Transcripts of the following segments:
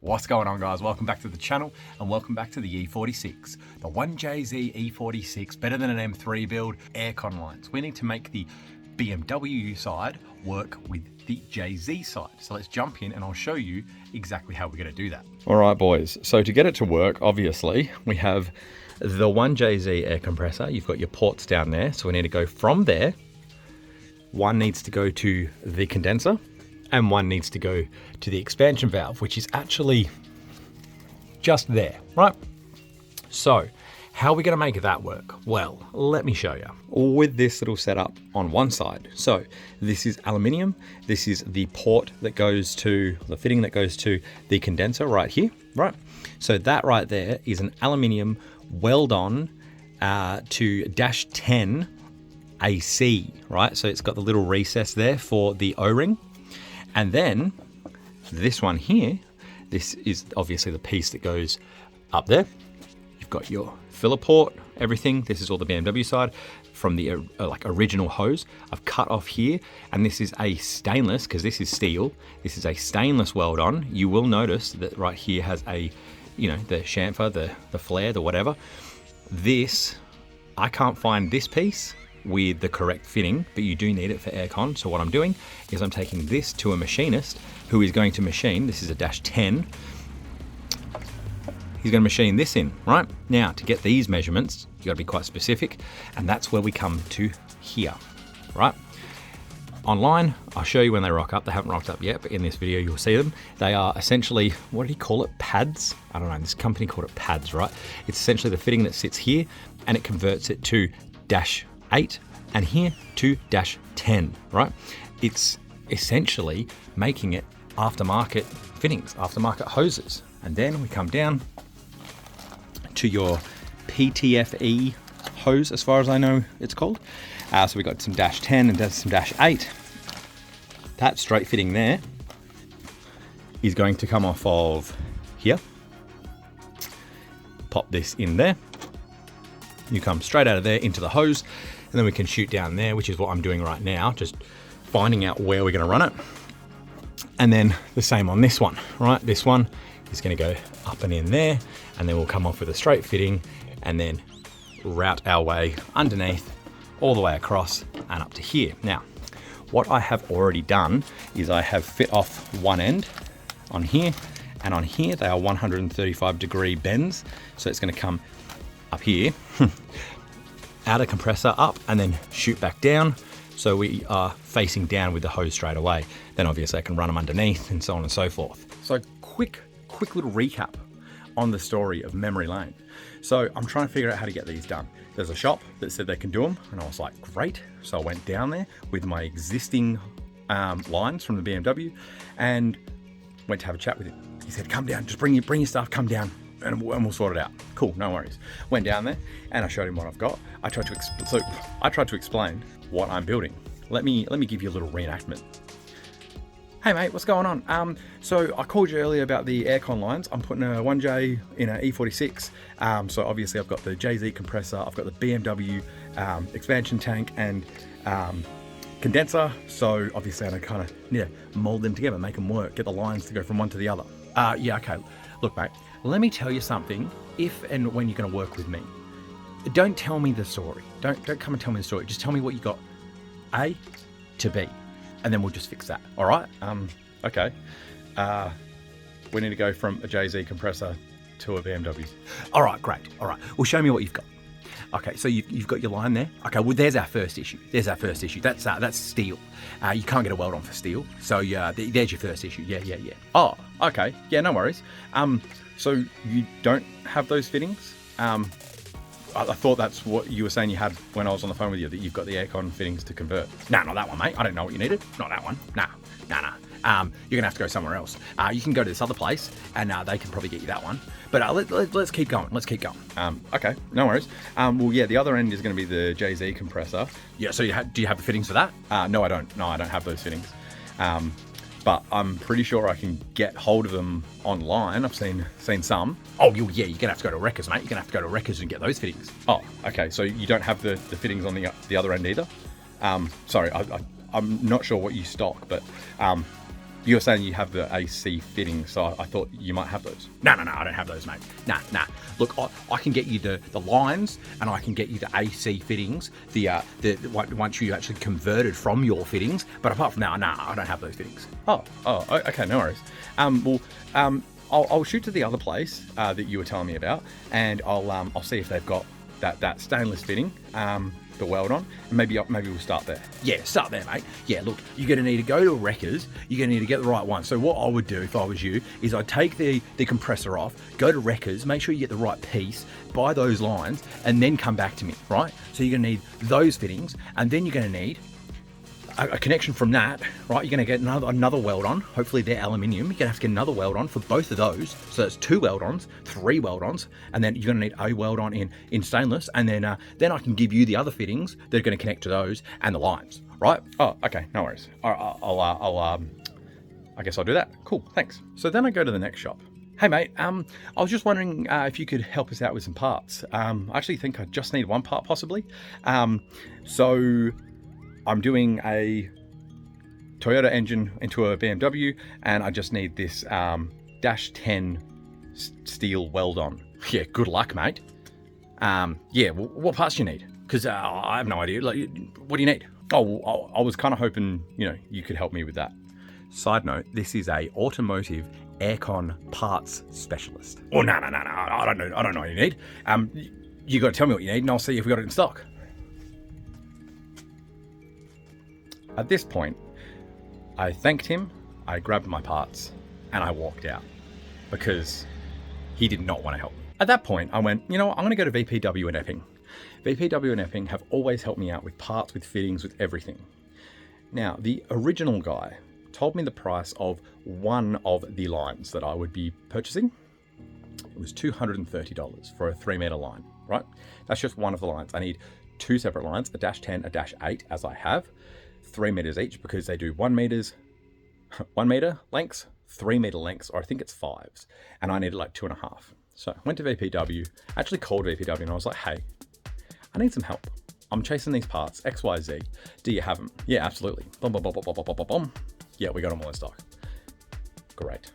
What's going on, guys? Welcome back to the channel and welcome back to the E46. The 1JZGTE, better than an M3 build, aircon lines. We need to make the BMW side work with the JZ side. So let's jump in and I'll show you exactly how we're going to do that. All right, boys. So to get it to work, obviously, we have the 1JZ air compressor. You've got your ports down there. So we need to go from there. One needs to go to the condenser and one needs to go to the expansion valve, which is actually just there, right? So how are we going to make that work? Well, let me show you. With this little setup on one side. So this is aluminium. This is the port that goes to, the fitting that goes to the condenser right here, right? So that right there is an aluminium weld on to -10 AC, right? So it's got the little recess there for the O-ring. And then this one here, this is obviously the piece that goes up there. You've got your filler port, everything. This is all the BMW side from the original hose. I've cut off here, and this is a stainless, because this is steel. This is a stainless weld on. You will notice that right here has a, you know, the chamfer, the flare, the whatever. This, I can't find this piece with the correct fitting, but you do need it for aircon. So what I'm doing is I'm taking this to a machinist who is going to machine, this is a -10. He's going to machine this in, right? Now, to get these measurements, you got to be quite specific, and that's where we come to here, right? Online, I'll show you when they rock up. They haven't rocked up yet, but in this video, you'll see them. They are essentially, what did he call it? Pads? I don't know, this company called it pads, right? It's essentially the fitting that sits here, and it converts it to -8 and here to -10, right? It's essentially making it aftermarket fittings, aftermarket hoses. And then we come down to your PTFE hose, as far as I know it's called. So we got some -10 and some -8. That straight fitting there is going to come off of here. Pop this in there. You come straight out of there into the hose, and then we can shoot down there, which is what I'm doing right now, just finding out where we're going to run it. And then the same on this one, right? This one is going to go up and in there, and then we'll come off with a straight fitting and then route our way underneath all the way across and up to here. Now, what I have already done is I have fit off one end on here, and on here they are 135-degree bends. So it's going to come up here, outer compressor up, and then shoot back down. So we are facing down with the hose straight away. Then obviously I can run them underneath and so on and so forth. So quick little recap on the story of memory lane. So I'm trying to figure out how to get these done. There's a shop that said they can do them, and I was like, great. So I went down there with my existing lines from the BMW and went to have a chat with him. He said, come down, just bring your stuff, come down, and we'll sort it out. Cool, no worries. Went down there and I showed him what I've got. I tried to explain what I'm building. Let me give you a little reenactment. Hey mate, what's going on? So I called you earlier about the aircon lines. I'm putting a 1J in an E46. So obviously I've got the JZ compressor, I've got the BMW expansion tank and condenser. So obviously I kind of mold them together, make them work, get the lines to go from one to the other. Yeah, okay. Look mate, let me tell you something. If and when you're going to work with me, don't tell me the story. Don't come and tell me the story. Just tell me what you got A to B, and then we'll just fix that. All right? Okay. We need to go from a JZ compressor to a BMW. All right, great. All right. Well, show me what you've got. Okay, so you've got your line there. Okay, well, there's our first issue. That's steel. You can't get a weld on for steel. So yeah, there's your first issue. Yeah. Oh, okay. Yeah, no worries. So you don't have those fittings? I thought that's what you were saying you had when I was on the phone with you, that you've got the aircon fittings to convert. Nah, not that one, mate. I don't know what you needed. Not that one. Nah. You're gonna have to go somewhere else. You can go to this other place, and they can probably get you that one. But let's keep going. Okay, no worries. Well, yeah, the other end is going to be the JZ compressor. Yeah. So do you have the fittings for that? No, I don't. No, I don't have those fittings. But I'm pretty sure I can get hold of them online. I've seen some. Oh, yeah, you're gonna have to go to Wreckers, mate. You're gonna have to go to Wreckers and get those fittings. Oh, okay. So you don't have the fittings on the other end either. Sorry, I'm not sure what you stock, but You're saying you have the AC fittings, so I thought you might have those. No, I don't have those, mate. Nah. Look, I can get you the lines, and I can get you the AC fittings, the once you actually converted from your fittings. But apart from that, I don't have those fittings. Oh, okay, no worries. I'll shoot to the other place that you were telling me about, and I'll see if they've got that stainless fitting, the weld on, and maybe we'll start there. Yeah, start there, mate. Yeah, look, you're gonna need to go to a Wreckers. You're gonna need to get the right one. So what I would do if I was you is I'd take the compressor off, go to Wreckers, make sure you get the right piece, buy those lines, and then come back to me, right? So you're gonna need those fittings, and then you're gonna need a connection from that, right? You're gonna get another weld on. Hopefully they're aluminium. You're gonna have to get another weld on for both of those. So that's 2 weld-ons, 3 weld-ons, and then you're gonna need a weld-on in stainless, and then I can give you the other fittings that are gonna connect to those and the lines, right? Oh, okay, no worries. I guess I'll do that. Cool, thanks. So then I go to the next shop. Hey mate, I was just wondering if you could help us out with some parts. I actually think I just need one part possibly. So I'm doing a Toyota engine into a BMW, and I just need this dash 10 steel weld on. Yeah, good luck, mate. Yeah, well, what parts do you need? Because I have no idea. Like, what do you need? Oh, I was kind of hoping, you could help me with that. Side note, this is a automotive aircon parts specialist. Oh, no, I don't know what you need. You got to tell me what you need, and I'll see if we got it in stock. At this point, I thanked him, I grabbed my parts, and I walked out because he did not want to help me. At that point, I went, you know what, I'm going to go to VPW in Epping. VPW and Epping have always helped me out with parts, with fittings, with everything. Now, the original guy told me the price of one of the lines that I would be purchasing. It was $230 for a 3-meter line, right? That's just one of the lines. I need 2 separate lines, a dash 10, a dash 8, as I have. 3 meters each, because they do 1 meter lengths, 3 meter lengths, or I think it's 5s, and I needed like 2.5. So I went to VPW, actually called VPW, and I was like, hey, I need some help. I'm chasing these parts, XYZ. Do you have them? Yeah, absolutely. Boom. Yeah, we got them all in stock. Great.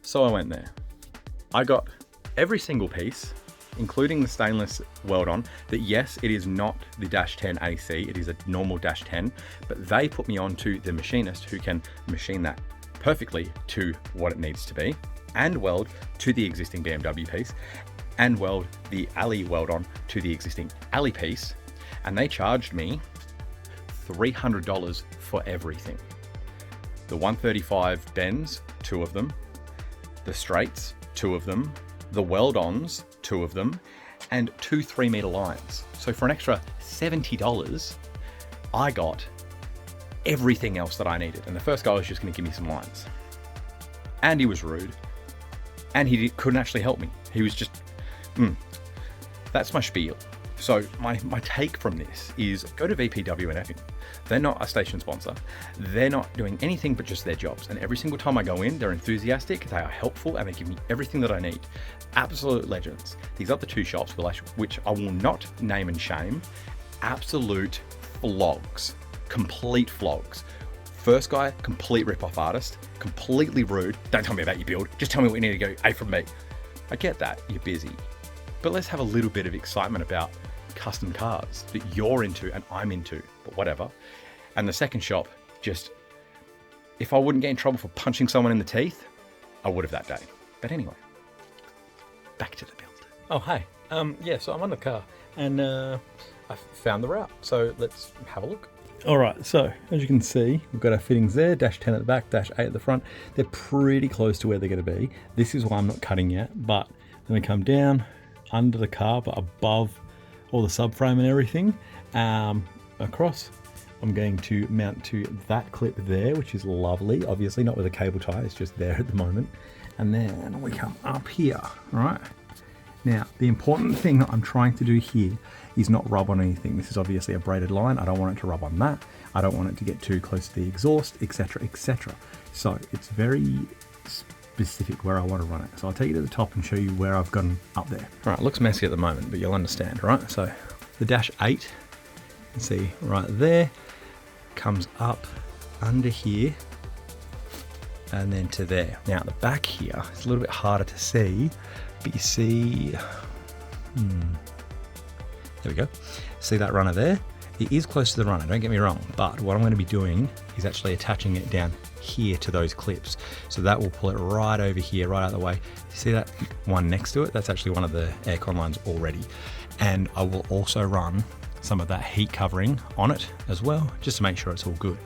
So I went there. I got every single piece, including the stainless weld on, that yes, it is not the dash 10 AC, it is a normal dash 10, but they put me on to the machinist who can machine that perfectly to what it needs to be, and weld to the existing BMW piece, and weld the alley weld on to the existing alley piece, and they charged me $300 for everything. The 135 bends, 2 of them, the straights, 2 of them, the weld-ons, 2 of them, and 2 3-meter lines. So for an extra $70, I got everything else that I needed. And the first guy was just going to give me some lines. And he was rude. And he couldn't actually help me. He was just, That's my spiel. So my take from this is go to VPW and Epping. They're not a station sponsor. They're not doing anything but just their jobs. And every single time I go in, they're enthusiastic, they are helpful, and they give me everything that I need. Absolute legends. These other 2 shops, which I will not name and shame, absolute flogs. Complete flogs. First guy, complete rip-off artist, completely rude. Don't tell me about your build. Just tell me what you need to go A from B. I get that, you're busy. But let's have a little bit of excitement about custom cars that you're into and I'm into, but whatever. And the second shop, just, if I wouldn't get in trouble for punching someone in the teeth, I would have that day. But anyway, back to the build. Oh, hey. Yeah, so I'm on the car and I found the route. So let's have a look. All right, so as you can see, we've got our fittings there, dash 10 at the back, dash 8 at the front. They're pretty close to where they're going to be. This is why I'm not cutting yet, but I'm going to come down under the car, but above all the subframe and everything, across. I'm going to mount to that clip there, which is lovely. Obviously not with a cable tie, it's just there at the moment. And then we come up here, right? Now, the important thing that I'm trying to do here is not rub on anything. This is obviously a braided line. I don't want it to rub on that. I don't want it to get too close to the exhaust, etc., etc. So it's very specific where I want to run it. So I'll take you to the top and show you where I've gone up there. All right, it looks messy at the moment, but you'll understand, right? So the dash 8, you can see right there, comes up under here and then to there. Now at the back here, it's a little bit harder to see, but you see, there we go. See that runner there? It is close to the runner, don't get me wrong, but what I'm going to be doing is actually attaching it down here to those clips. So that will pull it right over here, right out of the way. You see that one next to it? That's actually one of the aircon lines already. And I will also run some of that heat covering on it as well, just to make sure it's all good.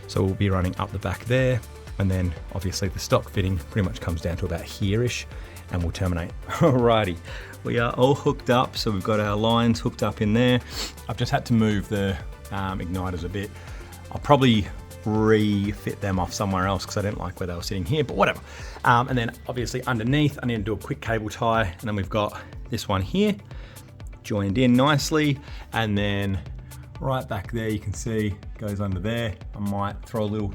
So we'll be running up the back there, and then obviously the stock fitting pretty much comes down to about here-ish, and we'll terminate. Alrighty, we are all hooked up, so we've got our lines hooked up in there. I've just had to move the igniters a bit. I'll probably refit them off somewhere else because I didn't like where they were sitting here, but whatever. And then obviously underneath, I need to do a quick cable tie, and then we've got this one here joined in nicely, and then right back there you can see goes under there. I might throw a little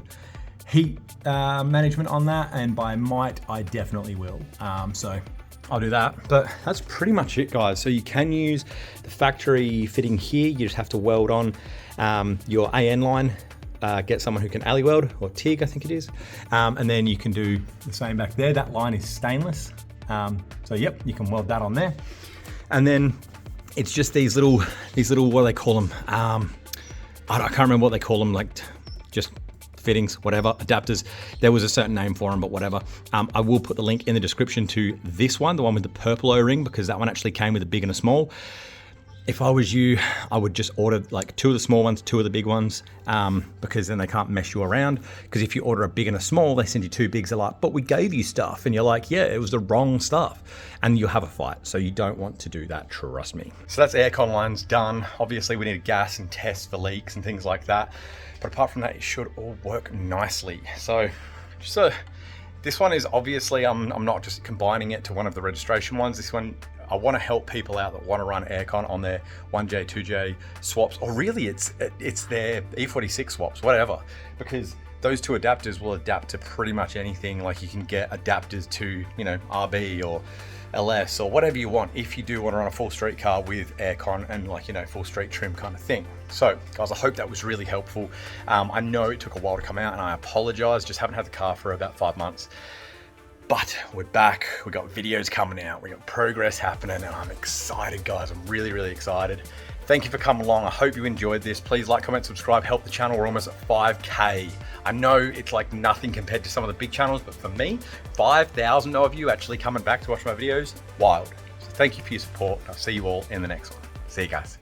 heat management on that, and by might I definitely will. So I'll do that, but that's pretty much it, guys. So you can use the factory fitting here. You just have to weld on your AN line, get someone who can alley weld, or TIG I think it is, and then you can do the same back there. That line is stainless, so yep, you can weld that on there. And then it's just these little, what do they call them? I can't remember what they call them, like just fittings, whatever, adapters. There was a certain name for them, but whatever. I will put the link in the description to this one, the one with the purple O-ring, because that one actually came with a big and a small. If I was you, I would just order like 2 of the small ones, 2 of the big ones, because then they can't mess you around. Because if you order a big and a small, they send you 2 bigs. They're like, but we gave you stuff. And you're like, yeah, it was the wrong stuff. And you'll have a fight. So you don't want to do that, trust me. So that's aircon lines done. Obviously we need gas and tests for leaks and things like that. But apart from that, it should all work nicely. So this one is obviously, I'm not just combining it to one of the registration ones. This one, I want to help people out that want to run aircon on their 1J, 2J swaps, or really it's their E46 swaps, whatever, because those 2 adapters will adapt to pretty much anything. Like you can get adapters to, you know, RB or LS or whatever you want if you do want to run a full street car with aircon and, like, you know, full street trim kind of thing. So guys, I hope that was really helpful. I know it took a while to come out, and I apologize, just haven't had the car for about 5 months. But we're back, we got videos coming out, we got progress happening, and I'm excited, guys. I'm really, really excited. Thank you for coming along. I hope you enjoyed this. Please like, comment, subscribe, help the channel. We're almost at 5K. I know it's like nothing compared to some of the big channels, but for me, 5,000 of you actually coming back to watch my videos, wild. So thank you for your support. I'll see you all in the next one. See you guys.